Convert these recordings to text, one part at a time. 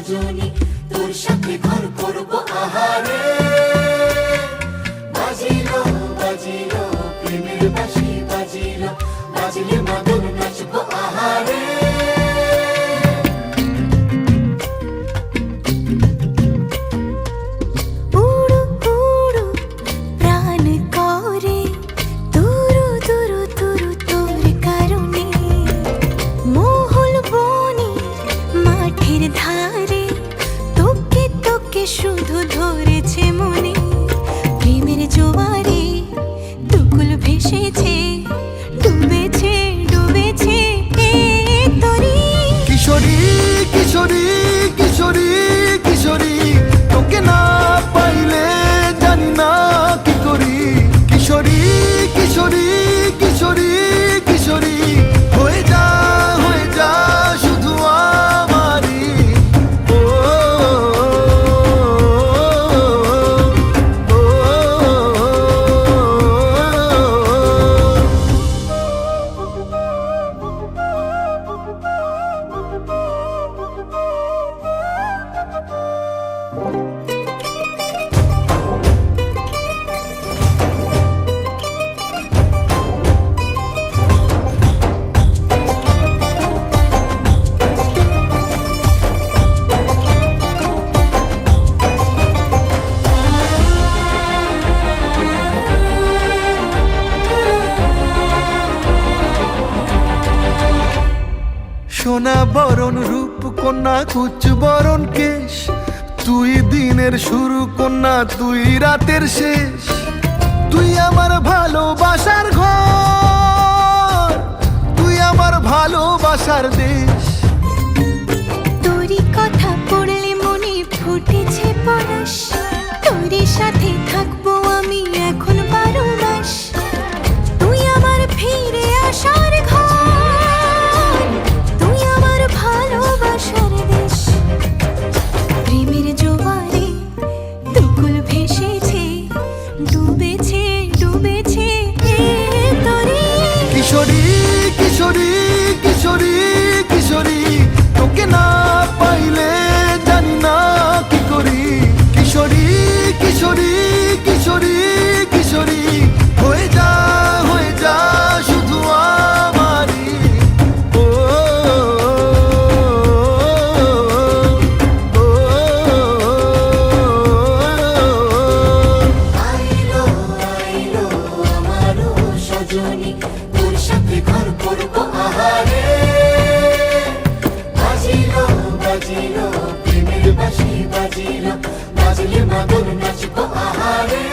সজনী তোর সাথে ঘর করব আহারে বাজিলো বাজিলো প্রেমের বাঁশি বাজিলো বাজলে মাদল নাচব আহারে শুধু ধরেছে মনে প্রেমের জোয়ারে দুকুল ভেসেছে ডুবেছে ডুবেছে তরি কিশোরী কিশোরী কিশোরী কিশোরী তোকে না পাইলে জানি না কি করি কিশোরী কিশোরী কিশোরী কিশোরী হয়ে যা শুধু আমারই সোনা বরণ রূপ কন্যা কুচ বরণ কেশ তুই দিনের শুরু কন্যা তুই রাতের শেষ তুই আমার ভালোবাসার ঘর তুই আমার ভালোবাসার দেশ তোরই কথা পড়লে মনে ফুটেছে পরশ তোরই সাথে থাকবো আমি এখন 12 মাস তুই আমার ফিরে আসার ঘর তুই আমার ভালোবাসার দেশ প্রেমের জোয়ারে দুকুল ভেসেছে ডুবেছে ডুবেছে তরি কিশোরী কিশোরী কিশোরী কিশোরী তোকে না পাইলে জানি না কি করি কিশোরী কিশোরী কিশোরী কিশোরী হয়ে যা শুধু আমারই আইলো আইলো আমারও সজনী তোর সাথে ঘর করব আহারে বাজিলো বাজিলো প্রেমের বাঁশি বাজিলো বাজলে মাদল নাচব আহারে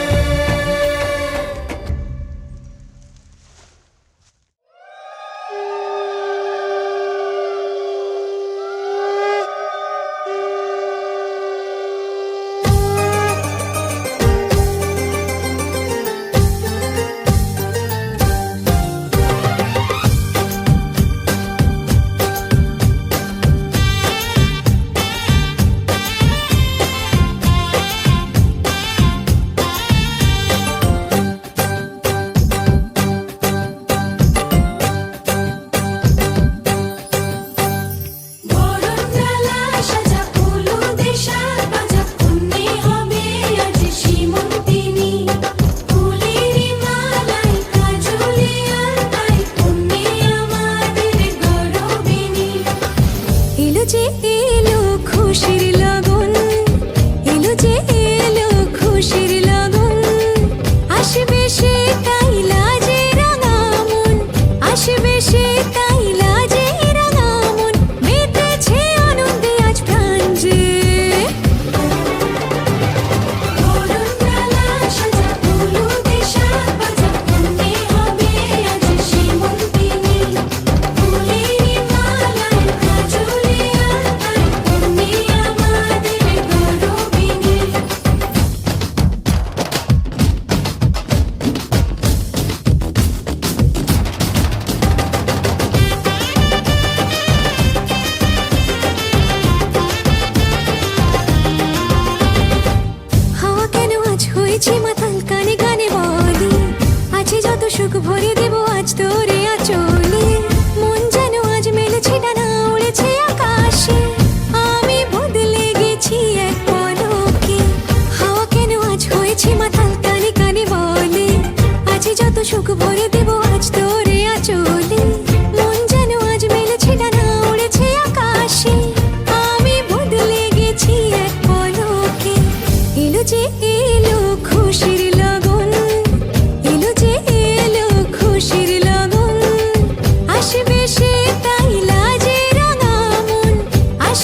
সুখ ভরে দেব আজ তোরে আঁচলে মন যেন আজ মেলেছে ডানা উড়েছে আকাশে আমি বদলে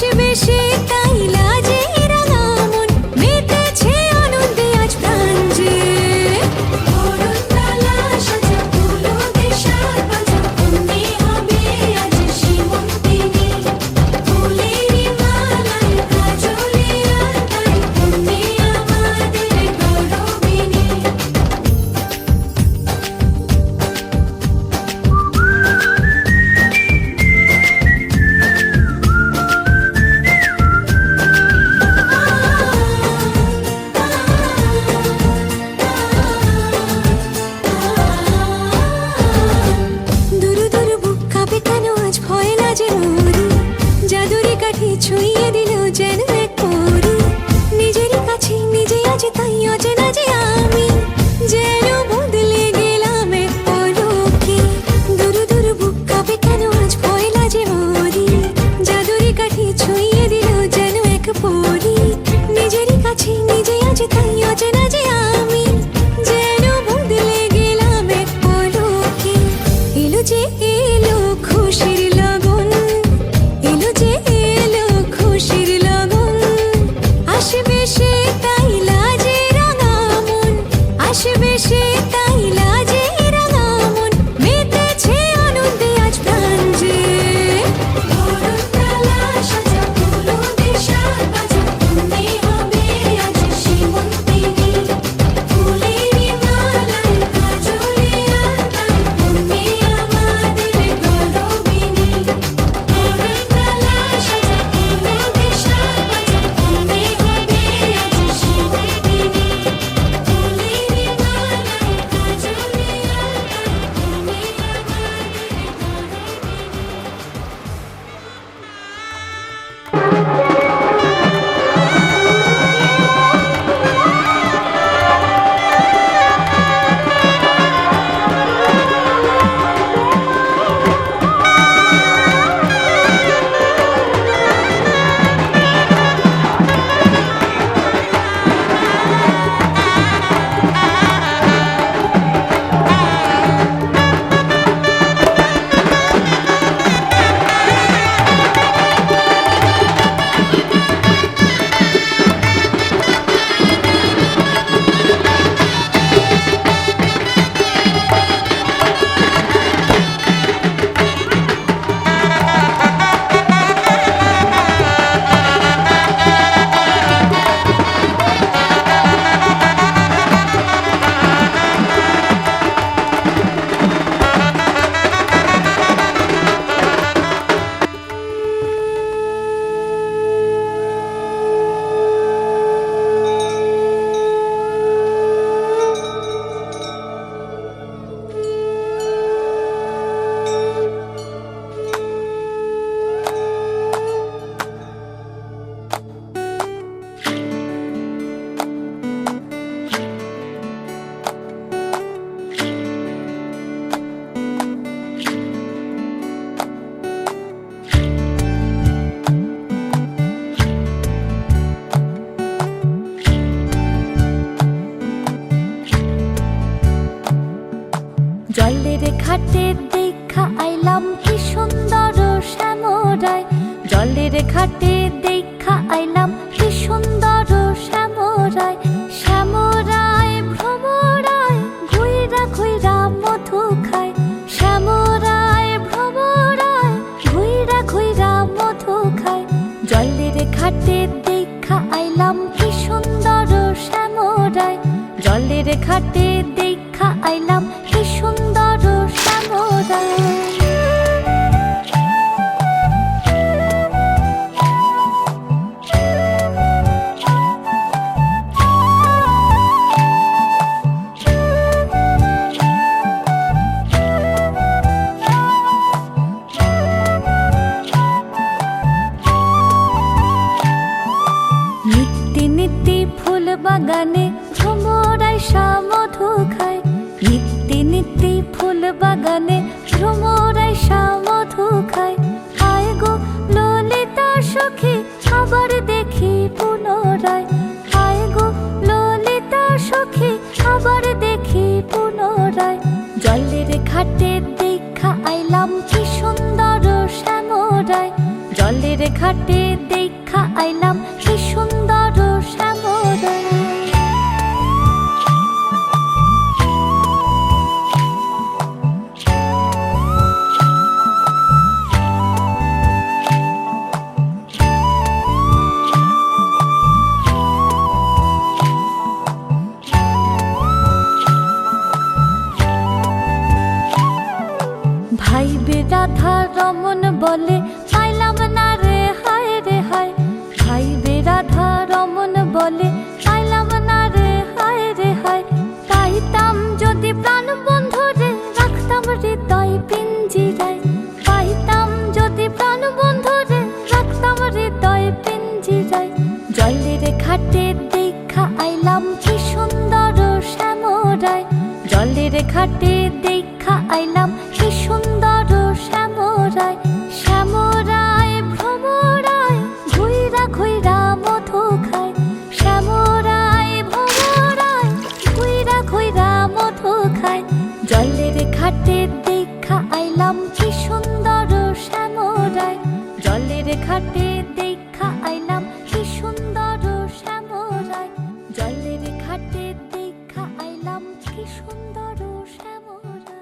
আসবে সে তাই লাজে রাঙা মন মেতেছে আনন্দে আজ প্রাণ যে বরণডালা সাজা ফুলো দেশার বাজা অমনি হবে আজ সীমন্তিনী ফুলেরই মালায় কাজলে আলতায় অমনি আমাদের গৌরবিনী দুরু দুরু বুক কাঁপে কেন আজ ভয় লাজে মরি জাদুরি কাঠি ছুঁয়ে দিল যেন এক পরি নিজেরই কাছে নিজে আজ তাই অচেনা যে আমি যেন বদলে গেলাম এক পলকে দুরু দুরু বুক কাঁপে কেন আজ ভয় লাজে মরি জাদুরি কাঠি ছুঁয়ে দিল যেন এক পরি নিজেরই কাছে নিজে আজ তাই অচেনা যে আমি যেন বদলে গেলাম এক পলকে এলো যে এলো খুশির লগন এলো যে এলো খুশির লগন আসবে সে তাই লাজে রাঙা মন আসবে সে তাই লাজে রাঙা মন মেতেছে আনন্দে আজ প্রাণ যে বরণডালা সাজা ফুলো দেশার বাজা অমনি হবে আজ সীমন্তিনী ফুলেরই মালায় কাজলে আলতায় অমনি আমাদের গৌরবিনী বরণডালা সাজা ফুলো দেশার বাজা অমনি হবে আজ সীমন্তিনী ফুলেরই মালায় কাজলে জলের ঘাটে দেখা আইলাম কি সুন্দর শ্যামরায় জলের ঘাটে দেখা আইলাম কি সুন্দর শ্যামরায় শ্যামরায় ভ্রমরায় ঘুইরা ঘুইরা মধু খায় শ্যামরায় ভ্রমরায় ঘুইরা ঘুইরা মধু খায় জলের ঘাটে দেখা আইলাম কি সুন্দর শ্যামরায় জলের ঘাটে দেখা আইলাম কি সুন্দর শ্যামরায় নিত্যি নিত্যি ফুল বাগানে ভ্রমরায় মধু খায় নিত্যি নিত্যি ফুল বাগানে ভ্রমরায় মধু খায় হায় গো ললিতা সখী আবার দেখি পুনরায় হায় গো ললিতা সখী আবার দেখি পুনরায় জলের ঘাটে দেখা আইলাম কি সুন্দর শ্যামরায় জলের ঘাটে ঘাটে দেখা আইলাম কি সুন্দর শ্যামরায়। ভাই রাধা রমন বলে পাইলাম না রে হায় রে হায়। ভাই রাধা রমন বলে পাইলাম না রে হায় রে হায়। পাইতাম যদি প্রাণ বন্ধু রে রাখতাম হৃদয় পিঞ্জিরায়। পাইতাম যদি প্রাণ বন্ধু রে রাখতাম হৃদয় পিঞ্জিরায়। জলের ঘাটে দেখা আইলাম কি সুন্দর শ্যামরায়। জলের ঘাটে দেখা আইলাম কি সুন্দর শ্যামরায়। শ্যামরায় ভ্রমরায় ঘুইরা ঘুইরা মধু খায়। শ্যামরায় ভ্রমরায় ঘুইরা ঘুইরা মধু খায়। জলের ঘাটে দেখা আইলাম কি সুন্দর শ্যামরায়। জলের ঘাটে দেখা আইলাম কি সুন্দর শ্যামরায়। জলের ঘাটে দেখা আইলাম কি সুন্দর শ্যামরায়।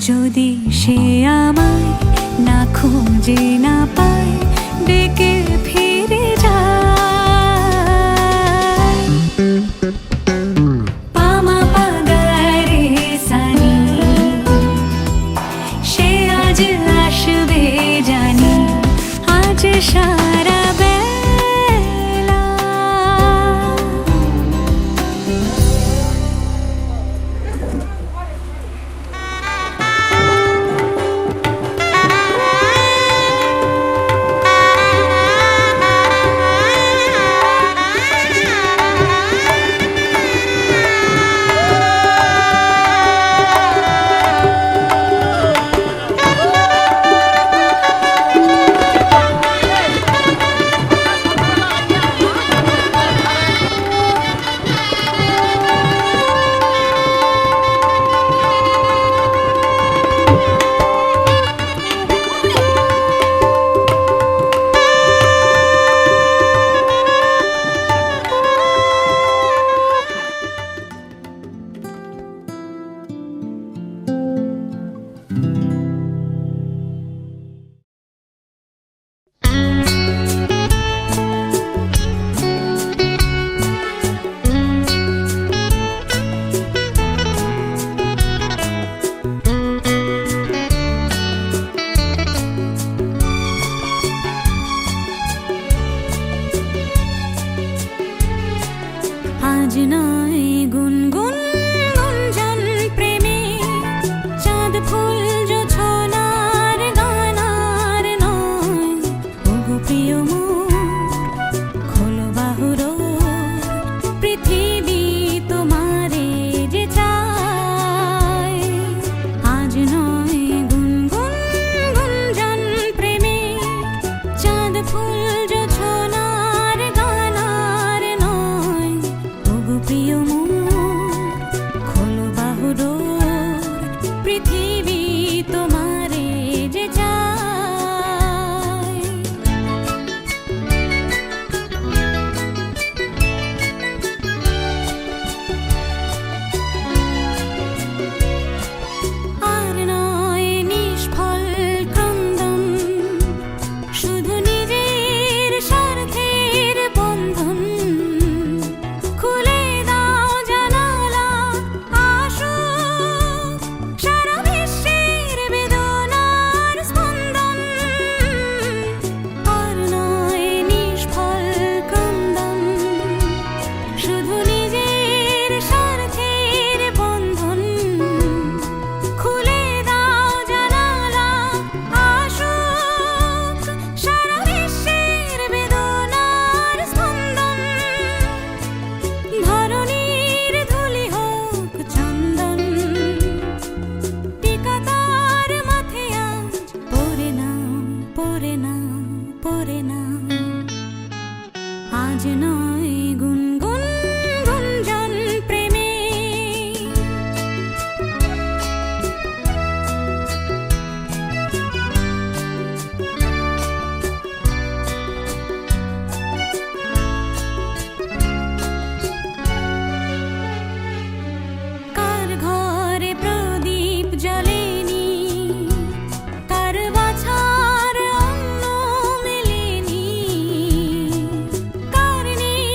যদি সে আমায় না খুঁজে না পায় ডেকে ফিরে যায় পামা পাগারে সানি সে আজ আসবে জানি আজ সারা বেলা আজ নয় গুনগুন গুঞ্জন প্রেমে চাঁদ ফুল জোছনার গানার নয় ওগো প্রিয় মোর খোলো বাহুর পৃথিবী তোমারে যে চায় আজ নয় গুনগুন গুঞ্জন প্রেমে চাঁদ ফুল জোছনার গানার নয় ওগো প্রিয় মোর খোলো বাহুর পৃথিবী তোমারে যে চায় আর নয় নিষ্ফল ক্রন্দন শুধু নিজের স্বার্থের বন্ধন খুলে দাও জানালা আসুক সারা বিশ্বের বেদনার স্পন্দন আর নয় নিষ্ফল ক্রন্দন শুধু নিজের স্বার্থের বন্ধন খুলে দাও জানালা আসুক সারা বিশ্বের বেদনার স্পন্দন ধরণীর ধুলি হোক চন্দন টিকা তার মাথে আজ পরে নাও পরে নাও পরে নাও আজ নয় গুনগুন গুঞ্জন প্রেমে কার ঘরে প্রদীপ জ্বলেনি কার বাছার অন্ন মেলেনি কার নেই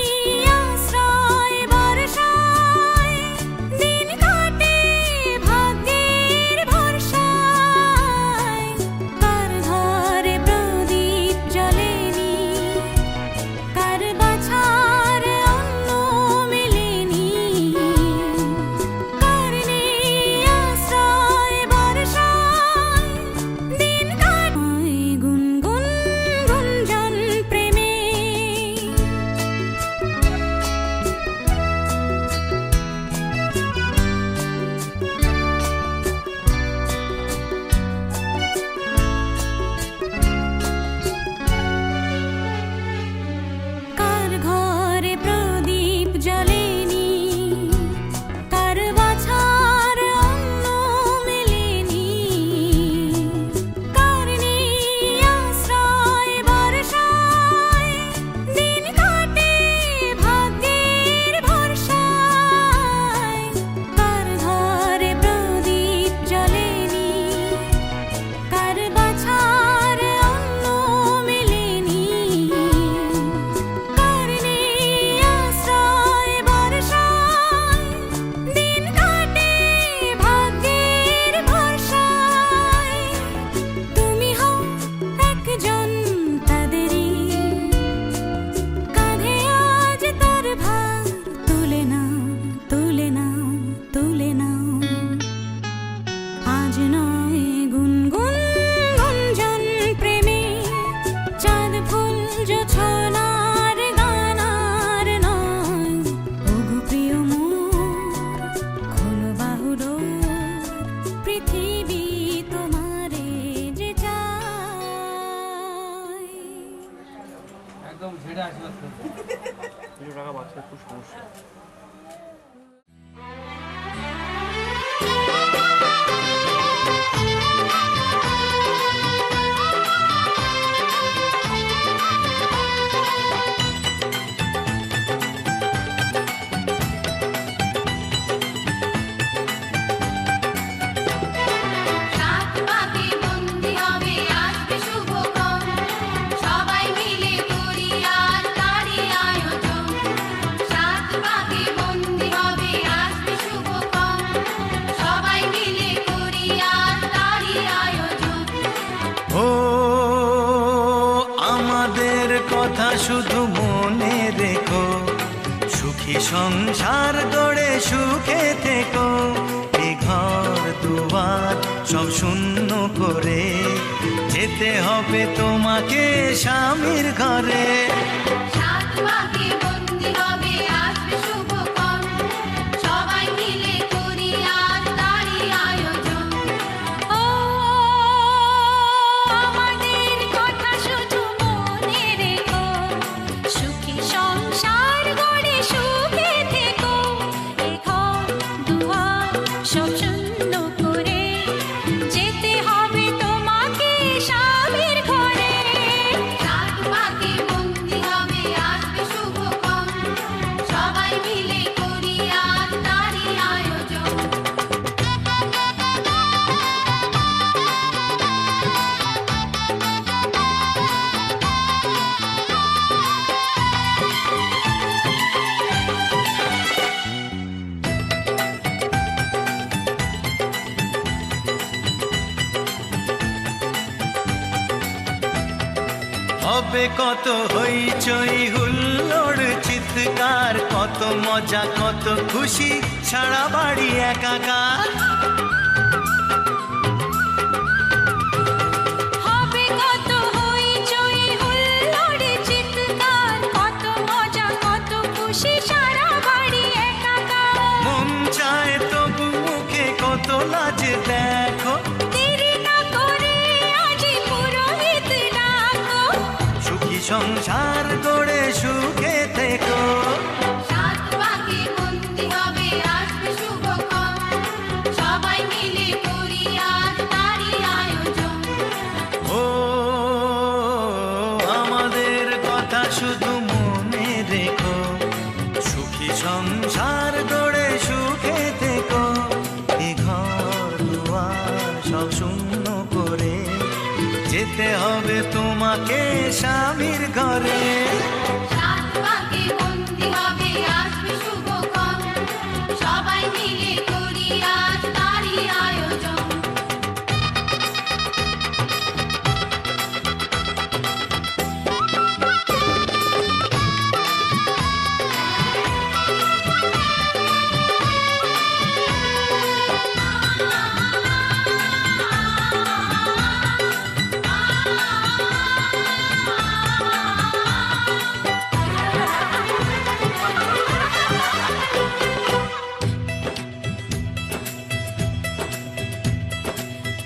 থাকা বাচ্চাদের খুব সমস্যা। সাত পাকে বন্দি হবে আসবে শুভক্ষণ, সবাই মিলে করি আজ তারই আয়োজন। সাত পাকে বন্দি হবে আসবে শুভক্ষণ, সবাই মিলে করি আজ তারই আয়োজন। ও আমাদের কথা শুধু মনে রেখো, সুখী সংসার গড়ে সুখে থেকো। এ ঘর দুয়ার সব শূন্য করে যেতে হবে তোমাকে স্বামীর ঘরে। সাত পাকে বন্দি হবে আসবে শুভক্ষণ, সবাই মিলে করি আজ তারই আয়োজন। ও আমাদের কথা শুধু মনে রেখো, সুখী সংসার গড়ে সুখে থেকো। এ ঘর দুয়ার সব শূন্য করে যেতে হবে তোমাকে স্বামীর ঘরে। সাত পাকে বন্দি হবে আসবে শুভক্ষণ, সবাই মিলে করি আজ তারই আয়োজন। হবে কত হইচই হুল্লোড় চিৎকার, কত মজা কত খুশি সারা বাড়ি একাকার। হবে কত হইচই হুল্লোড় চিৎকার, কত মজা কত খুশি সারা বাড়ি একাকার। মন চায় তবু মুখে কত লাজ দেখো, দেরি না করে আজই পুরোহিত ডাকো। সুখী সংসার গড়ে সুখে থেকো। সাত পাকে বন্দি হবে আসবে শুভক্ষণ, সবাই মিলে করি আজ তারই আয়োজন। ও আমাদের কথা শুধু মনে রেখো, সুখী সংসার গড়ে সুখে থেকো। এ ঘর দুয়ার সব শূন্য করে যেতে হবে তোমাকে স্বামীর ঘরে। সাত পাকে বন্দি হবে আসবে শুভক্ষণ, সবাই মিলে করি আজ তারই আয়োজন।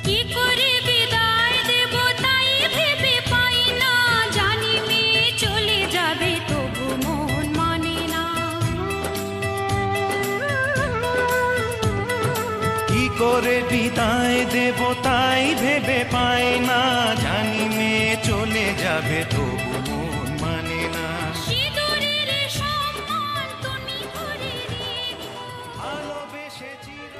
কি করে বিদায় দেব তাই ভেবে পাই না, জানি মেয়ে চলে যাবে তবু মন মানে না। কি করে বিদায় দেব তাই ভেবে পাই না, জানি মেয়ে চলে যাবে তবু মন মানে না। সিঁদুরের সম্মান তুমি করে রেখো। ভালোবেসে চির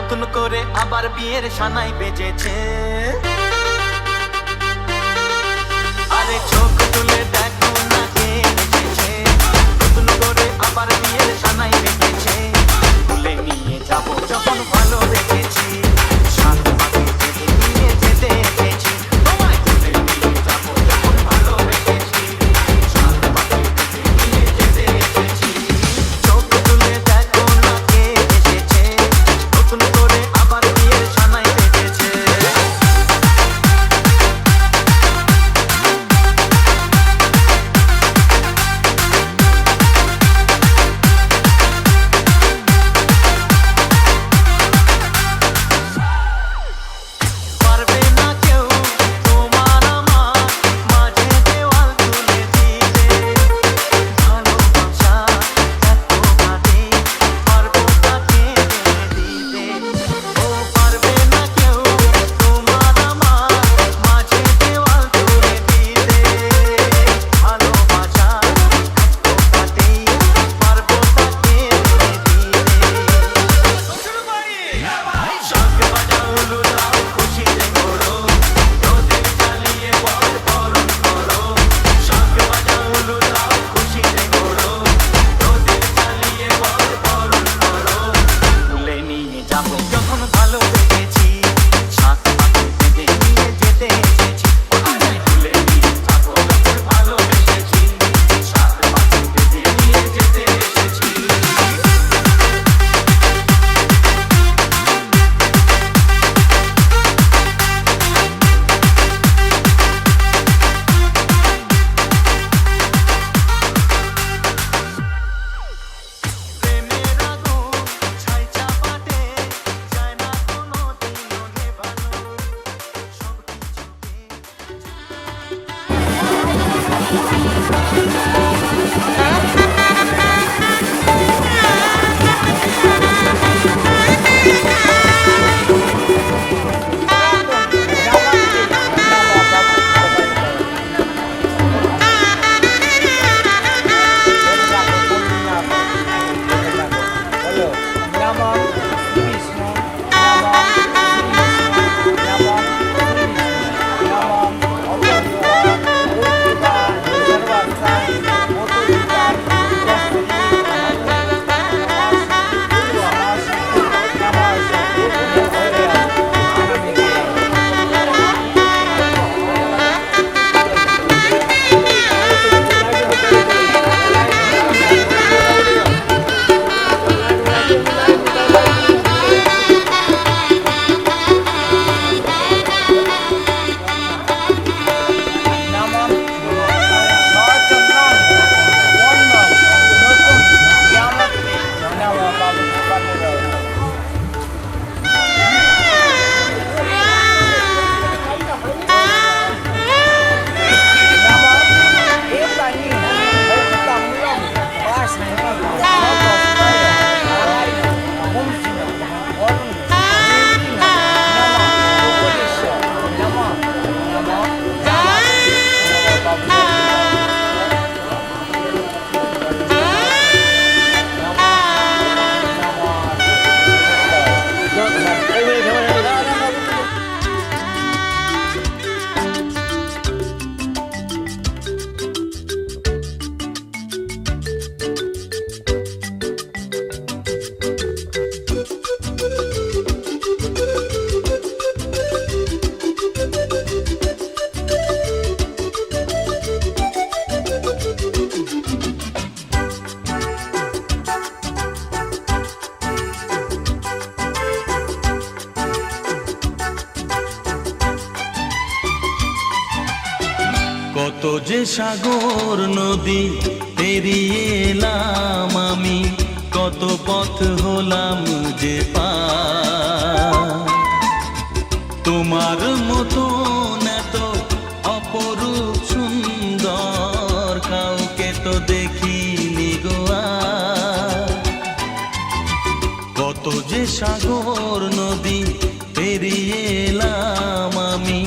নতুন করে আবার বিয়ের সানাই বেজেছে। আরে চোখ তুলে দেখো না কে এসেছে, নতুন করে আবার বিয়ের সানাই বেজেছে। তুলে নিয়ে যাবো যখন ভালোবেসেছি, সাত পাকে বেঁধে নিয়ে যেতে এসেছি। তোমায় তুলে নিয়ে যাবো যখন ভালোবেসেছি, সাত পাকে বেঁধে নিয়ে যেতে এসেছি। চোখ তুলে দেখো না কে এসেছে, নতুন করে আবার বিয়ের সানাই বেজেছে। পারবে না কেউ তোমার আমার মাঝে দেওয়াল তুলে দিতে, ভালোবাসা এত বাদে পারবো তাকে দিতে। ও পারবে না কেউ তোমার আমার মাঝে দেওয়াল তুলে দিতে, ভালোবাসা এত বাদে পারবো তাকে দিতে। শাঁখ বাজাও লুলাও খুশিতে ঘোরো, প্রদীপ জ্বালিয়ে বর বরণ করো। শাঁখ বাজাও লুলাও খুশিতে ঘোরো, প্রদীপ জ্বালিয়ে বর বরণ করো। তুলে নিয়ে যাবো যখন ভালোবেসেছি, সাত পাকে বেঁধে নিয়ে যেতে এসেছি। তুলে নিয়ে যাবো যখন ভালোবেসেছি, সাত পাকে বেঁধে নিয়ে যেতে এসেছি। প্রেমের আগুন ছাই চাপাতে যায় না কোনো দিনও নেভানো, সবকিছুকে কত যে সাগর নদী পেরিয়ে এলাম আমি, কত পথ হলাম যে পার। তোমার মতো এত অপরূপ সুন্দর কাউকে তো দেখিনি গো আর। কত যে সাগর নদী পেরিয়ে এলাম আমি,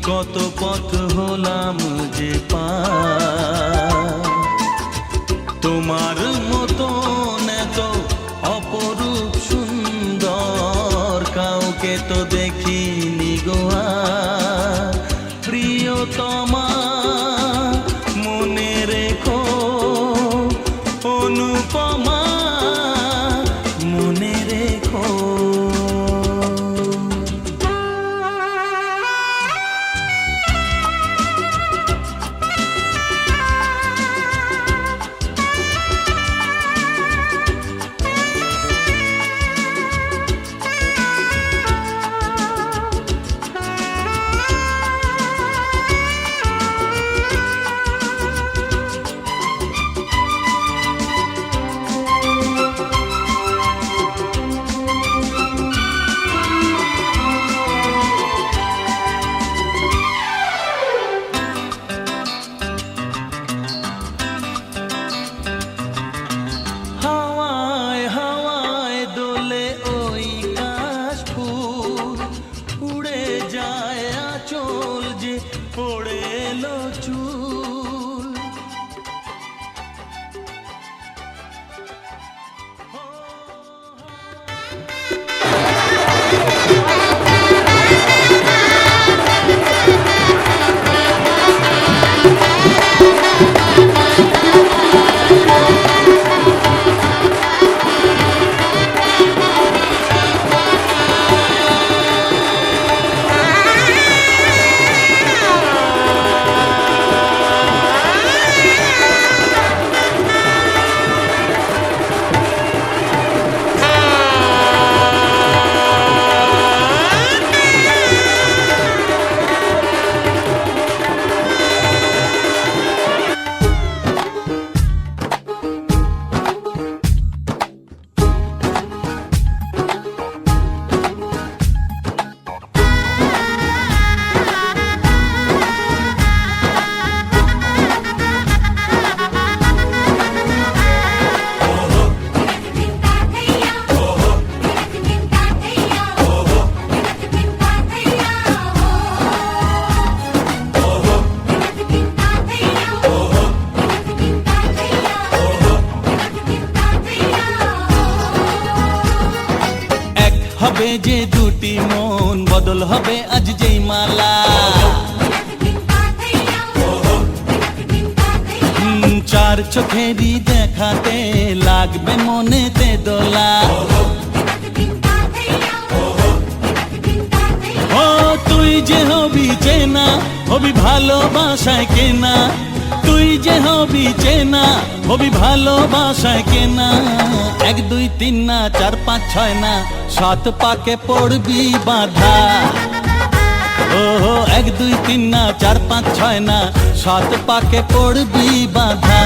কত পথ হলাম যে পার। তোমার মতো এত অপরূপ সুন্দর তো দেখিনি গোয়া প্রিয়তমা মনে রেখো অনুপমা মনে রেখো হাওয়ায় হাওয়ায় দোলে ওই কাশফুল উড়ে যায় আঁচল যে পড়ে এলো চুল হবে যে দুটি মন বদল হবে আজ যেই মালা চার চোখেরই দেখাতে লাগবে মনেতে দোলা ও তুই যে হবি চেনা হবি ভালোবাসায় কেনা তুই যে হবি চেনা হবি ভালোবাসায় কেনা 1 2 3 না 4 5 6 না 7 পাকে পড়বি বাধা ও 1 2 3 না 4 5 6 না 7 পাকে পড়বি বাধা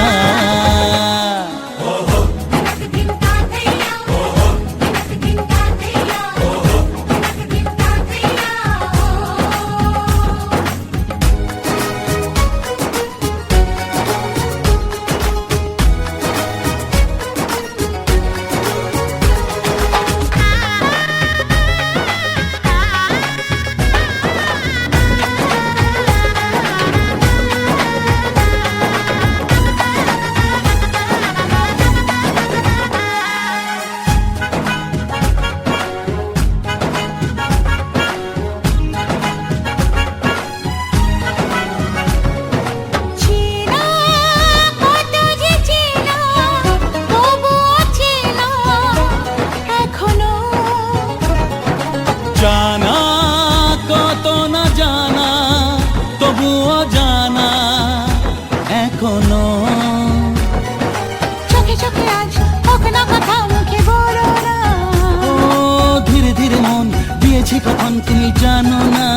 জানা কত না জানা তবুও জানা এখনো চোখে চোখে আজ হোক না কথা মুখে বলো না ও ধীরে ধীরে মন দিয়েছি কখন তুমি জানো না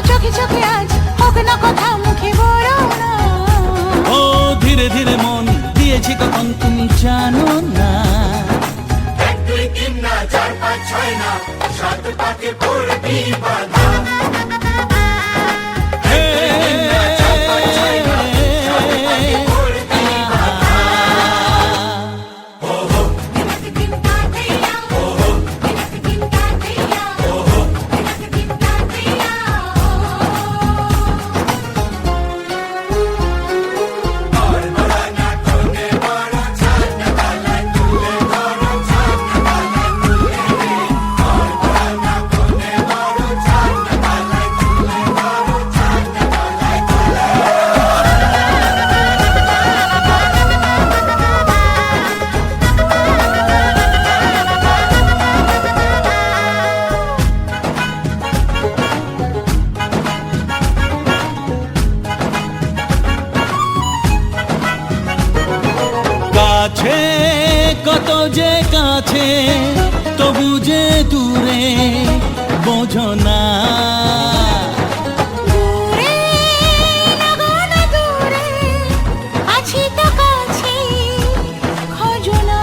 চোখে চোখে আজ হোক না কথা মুখে বলো না ও ধীরে ধীরে মন দিয়েছি কখন তুমি জানো না 1 2 3 না 4 5 6 না 7 পাকে পড়বি বাধা যে কাছে তবু যে দূরে বোঝো না। দূরে লাগো না দূরে, আছি তো কাছে, খোঁজো না।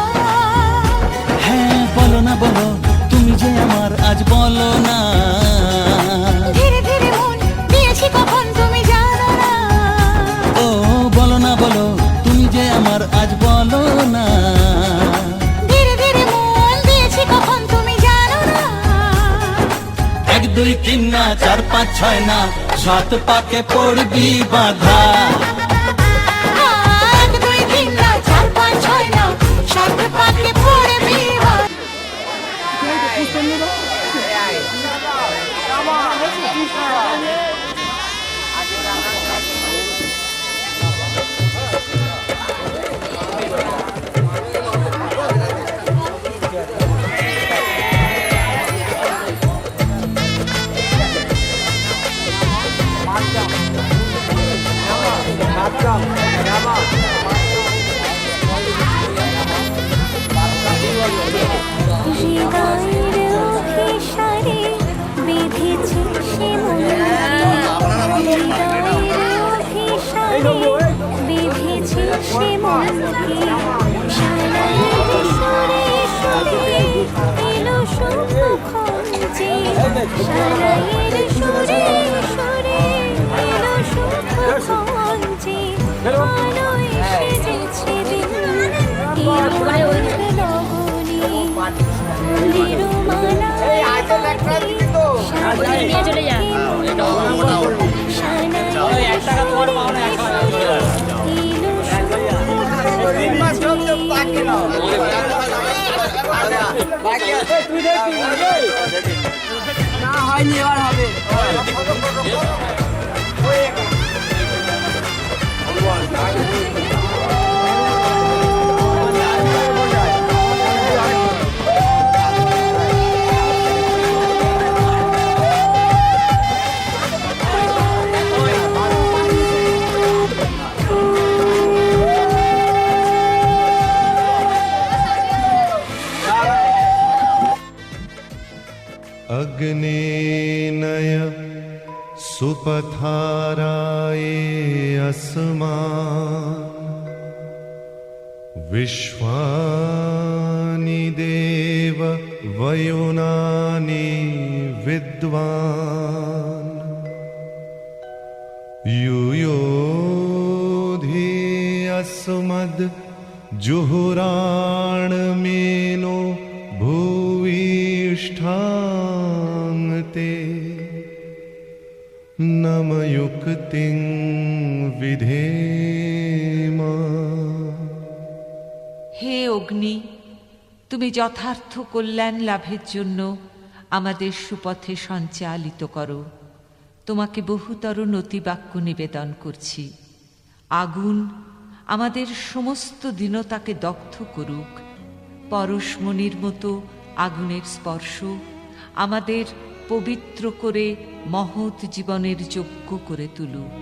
হ্যাঁ বলো না বলো, তুমি যে আমার আজ বলো না। ধীরে ধীরে মন দিয়েছি কখন তুমি জানো না। ও বলো না বলো, তুমি যে আমার আজ বলো না। ধীরে ধীরে মন দিয়েছি কখন তুমি জানো না। 1 2 3 না 4 5 6 না, 7 পাকে পড়বি বাধা। 1 2 3 না 4 5 6 না, 7 পাকে পড়বি বাধা। হৃদয়ের অভিসারে বেঁধেছে সে মনকে, হৃদয়ের অভিসারে বেঁধেছে সে মনকে। সারায়ের সুরে সুরে এলো শুভ খঞ্জে, সারায়ের সুরে সুরে এলো শুভ খঞ্জে। আলো এসেছে দিন, अग्नेनय सुपथाराये अस्मान् विश्वानि देव वयुनानि विद्वान् युयोधि अस्मद् जुहुराणमेनो भूयिष्ठान्ते नमयुक्तिं विधेम। হে অগ্নি, তুমি যথার্থ কল্যাণ লাভের জন্য আমাদের সুপথে সঞ্চালিত করো। তোমাকে বহুতর নতিবাক্য নিবেদন করছি। আগুন আমাদের সমস্ত দীনতাকে দগ্ধ করুক। পরশমণির মতো আগুনের স্পর্শ আমাদের পবিত্র করে মহৎ জীবনের যোগ্য করে তুলুক।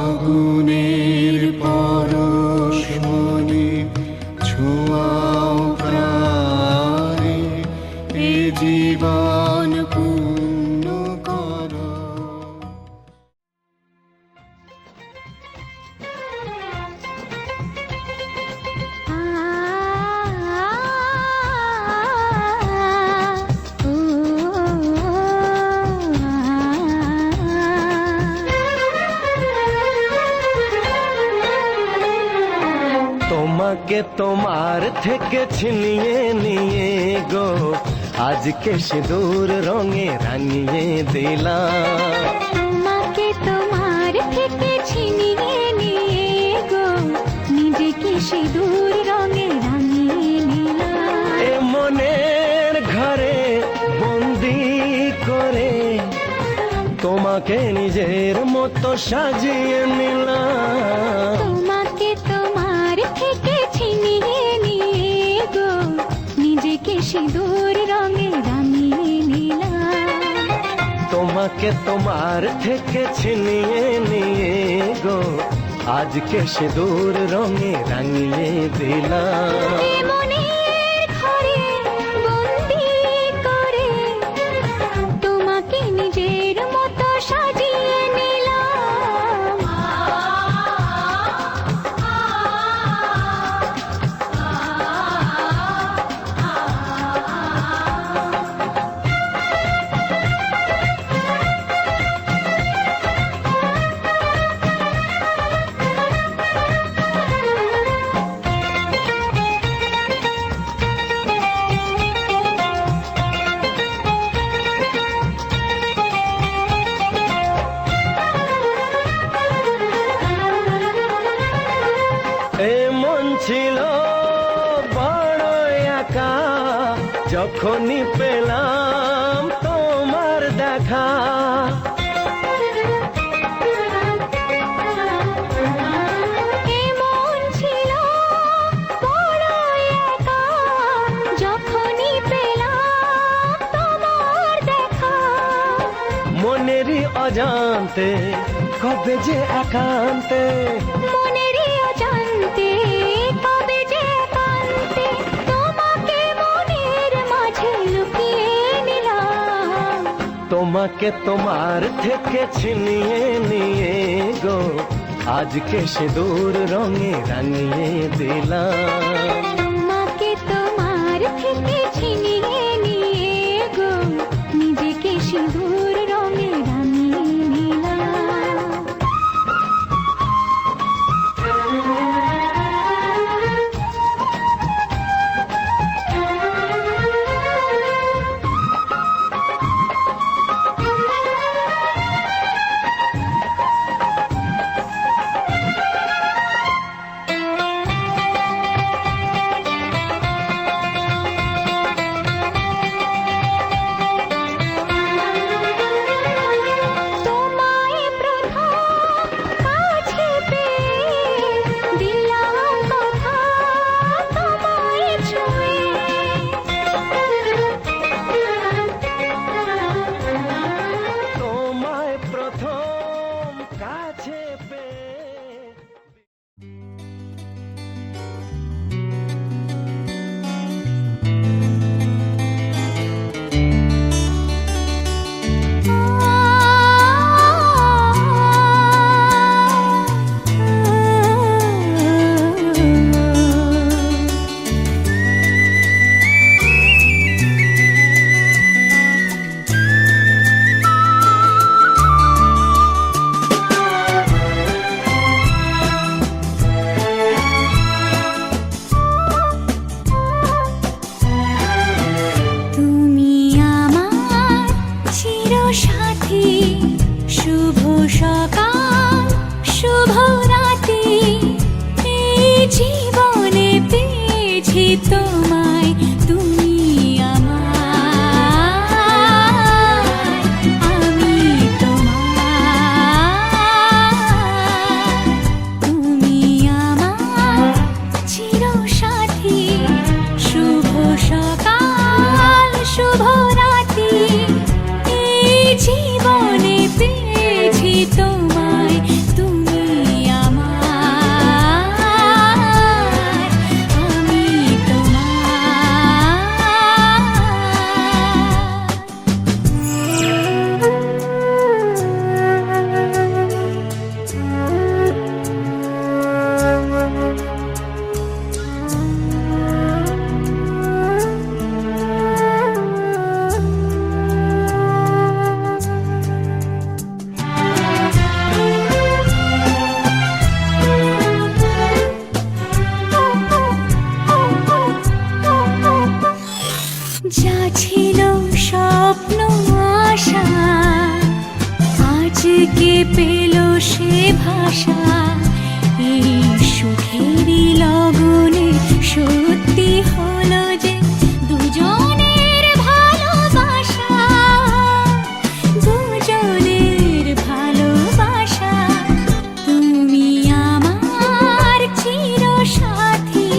আগুনের পরশমণি ছোঁয়াও প্রাণে, এ জীবন পূর্ণ করো। তোমাকে তোমার থেকে ছিনিয়ে নিয়ে গো আজকে সিঁদুর রঙে রাঙিয়ে দিলাম। তোমাকে তোমার থেকে ছিনিয়ে নিয়ে গো নিজেকে সিঁদুর রঙে রাঙিয়ে নিলাম। এ মনের ঘরে বন্দি করে তোমাকে নিজের মতো সাজিয়ে নিলাম। তোমাকে তোমার থেকে ছিনিয়ে নিয়ে গো নিজেকে সিঁদুর রঙে রাঙিয়ে নিলাম। তোমাকে তোমার থেকে ছিনিয়ে নিয়ে গো আজকে সিঁদুর রঙে রাঙিয়ে দিলাম। মনের ঘরে বন্দি করে তোমাকে নিজের মতো সাজিয়ে নিলাম। এমন ছিল বড় একা যখনই পেলাম তোমার দেখা। এমন ছিল বড় একা যখনই পেলাম তোমার দেখা। মনেরই অজান্তে কবে যে একান্তে, মনেরই অজান্তে কবে যে একান্তে তোমাকে মনের মাঝে লুকিয়ে নিলাম। তোমাকে তোমার থেকে ছিনিয়ে নিয়ে গো আজকে সিঁদুর রঙে রাঙিয়ে দিলাম। তোমাকে তোমার থেকে ছিনিয়ে নিয়ে গো নিজেকে সিঁদুর রঙে রাঙিয়ে নিলাম। তোমায় প্রথম কাছে পেয়ে দিলাম কথা তোমায় ছুঁয়ে। তোমায় প্রথম কাছে পেয়ে তুমি আমার চিরসাথী, শুভ সকাল শুভ রাতি, এই জীবনে পেয়েছি তোমায়, তুমি আমার, আমি তোমার। তুমি আমার চিরসাথী, শুভ সকাল শুভ রাতি, এই জীবনে পেয়েছি তোমায়, তুমি আমার, আমি যা ছিল স্বপ্ন আশা আজকে পেল সে ভাষা, এই সুখেরই লগনে সত্যি হলো যে দুজনের ভালোবাসা, দুজনের ভালোবাসা। তুমি আমার চিরসাথী,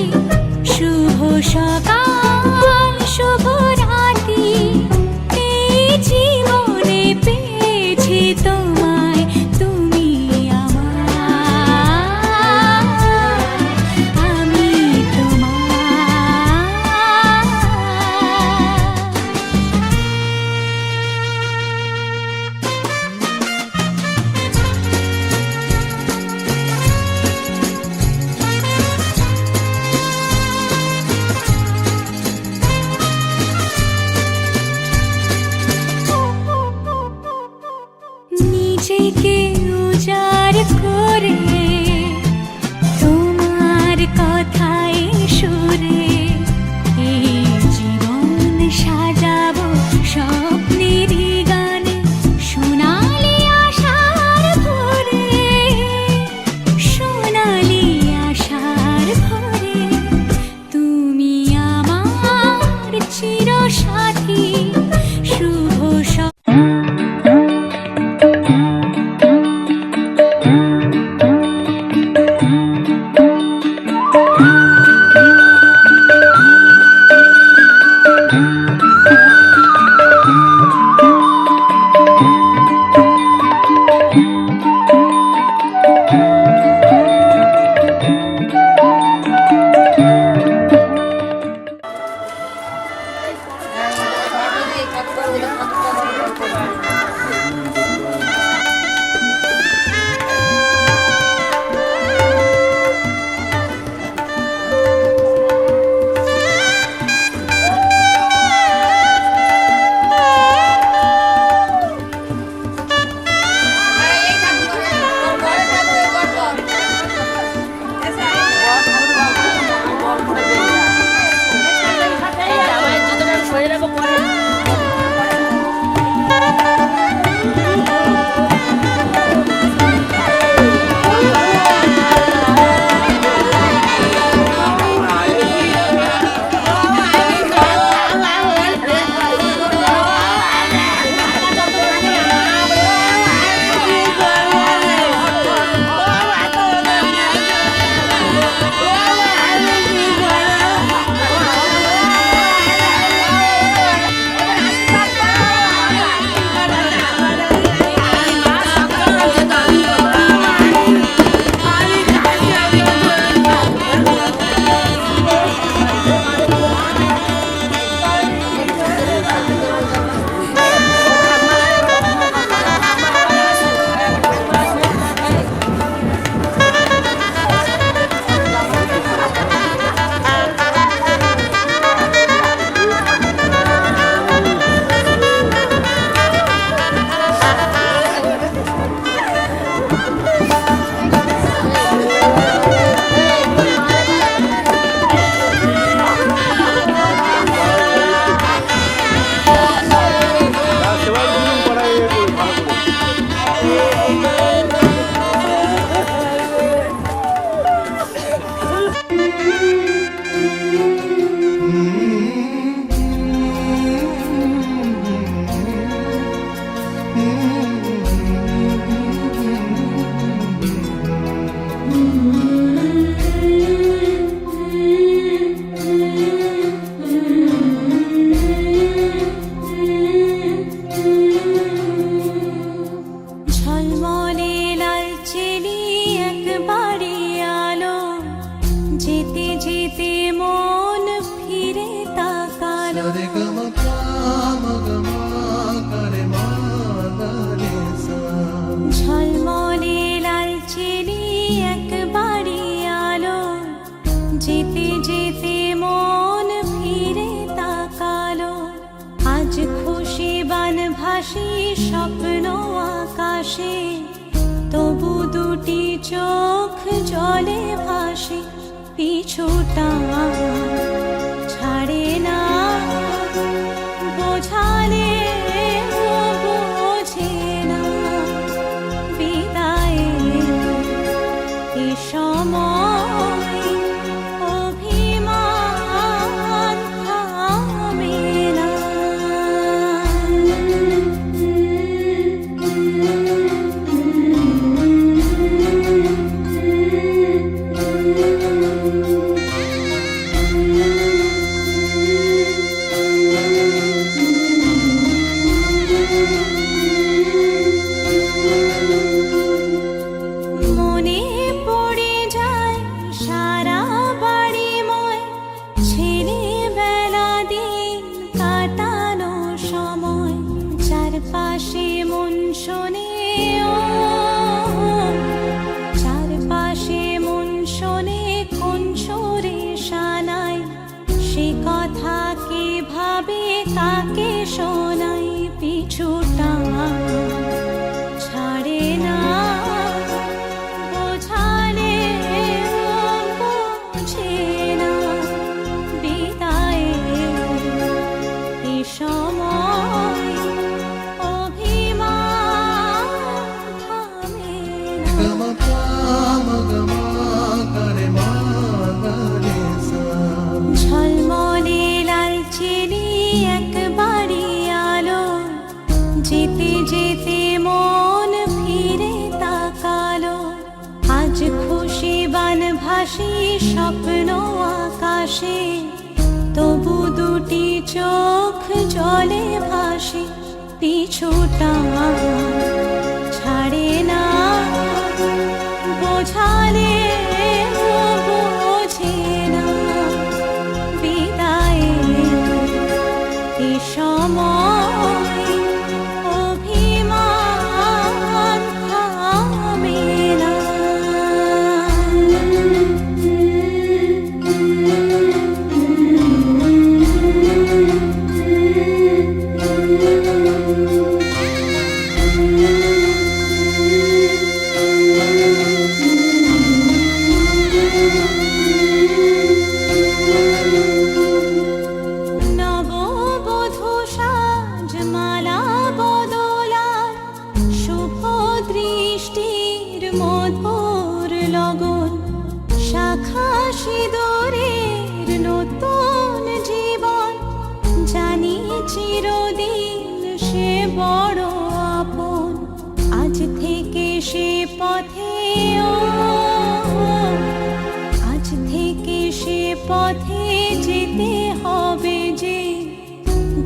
শুভ সকাল শুভ রাতি, এই জীবনে পেয়েছি তোমায়, তুমি আমার। রে গ ম প ম গ ম গ রে মা গ রে সা। ঝলমলে লাল চিনি এক বাড়ি আলো, যেতে যেতে মন ফিরে তাকালো। আজ খুশি বানভাসি স্বপ্ন আকাশে, তবু দুটি চোখ জলে ভাসে। পিছুটা ছাড়ে না, বোঝালে বোঝে না। বিদায়ের এ সময় অভিমান থামে না। মনে পড়ে যায় সারা বাড়িময় ছেলেবেলা দিন কাটানো সময়। চারপাশে মন শোনে ও, চারপাশে মন শোনে কোন সুরে শানাই। সে কথা কে ভাবে কাকে শোনাই। পিছুটা ছাড়ে না, বোঝালে বোঝে না। বিদায়ের এ সময় অভিমান থামে না। গ ম প ম গ ম গ রে মা গ রে সা। ঝলমলে লাল চিনি এক বাড়ি আলো, যেতে যেতে মন ফিরে তাকালো। আজ খুশি বানভাসি স্বপ্ন আকাশে, তবু দুটি চোখ জলে ভাসে। পিছুটা ছাড়ে না, বোঝালে বোঝে না। বিদায়ের এ সময় অভিমান থামে না। নববধূ সাজ মালা বদলার, শুভ দৃষ্টির মধুর লগন। শাখা সিঁদুরের নতুন জীবন, জানি চিরদিন সে বড় আপন। আজ থেকে সে পথে ও, আজ থেকে সে পথে যেতে হবে যে।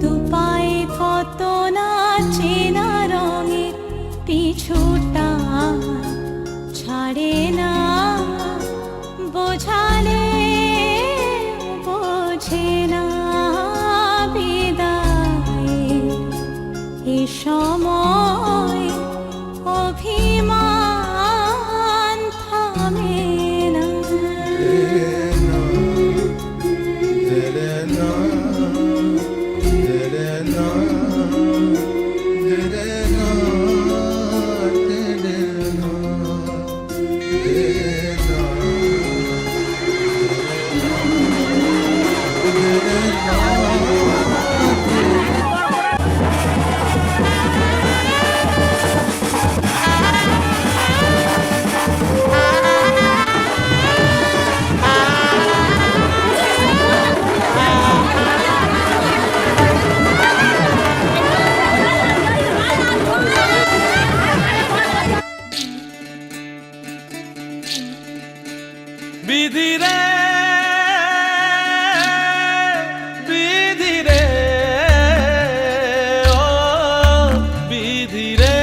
দুপায়ে কত না চেনা রঙের। পিছুটা ছাড়ে না, বোঝালে বোঝে না। বিদায়ের এ সময় অভিমান থামে না। বিধি রে, বিধি রে, ও বিধি রে।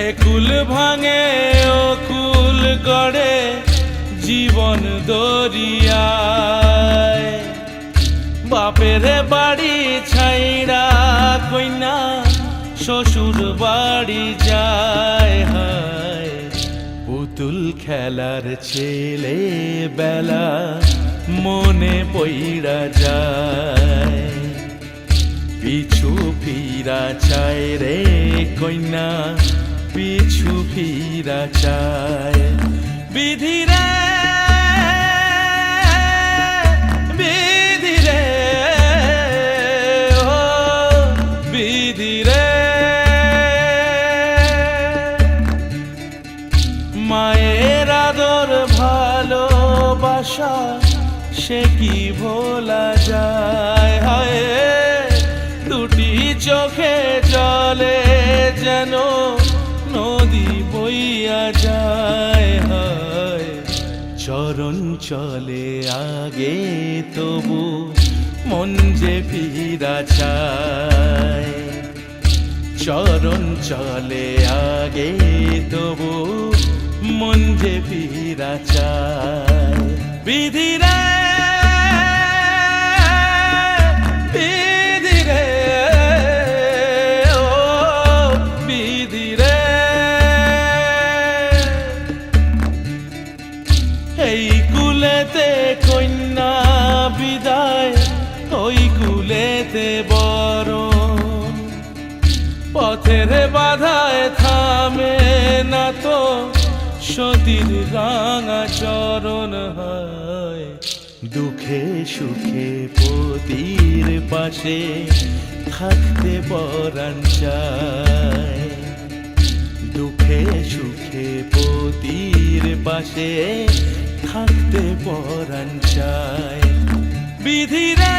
এ কুল ভাঙে ও কুল গড়ে, জীবন দরিয়ায়। বাপের বাড়ি ছাইড়া কইনা শ্বশুর বাড়ি যায়, হায় পুতুল খেলার ছেলে বেলা মনে পইড়া যায়। পিছু ফিরা চায় রে কইনা, পিছু ফিরা চায়। বিধি রে বিধি রে ও বিধি রে, মায়ের আদর ভালোবাসা সে কি ভোলা যায়, হায় দুটি চোখে জলে যেন নদী বইয়া যায়, হায় চরণ চলে আগে তবু মন যে ফিরা চায়। চরণ চলে আগে তবু মন যে ফিরা চায়। বিধি রে বিধি রে ও বিধি রে, এই কুলেতে কন্যা বিদায়, ওই কুলেতে বরণ। পথের বাধায় থামে না তো সতীর রাঙা চরণ, হয় দুঃখে সুখে পতির পাশে থাকতে পরাণ চায়। দুঃখে সুখে পতির পাশে থাকতে পরাণ চায়। বিধি রে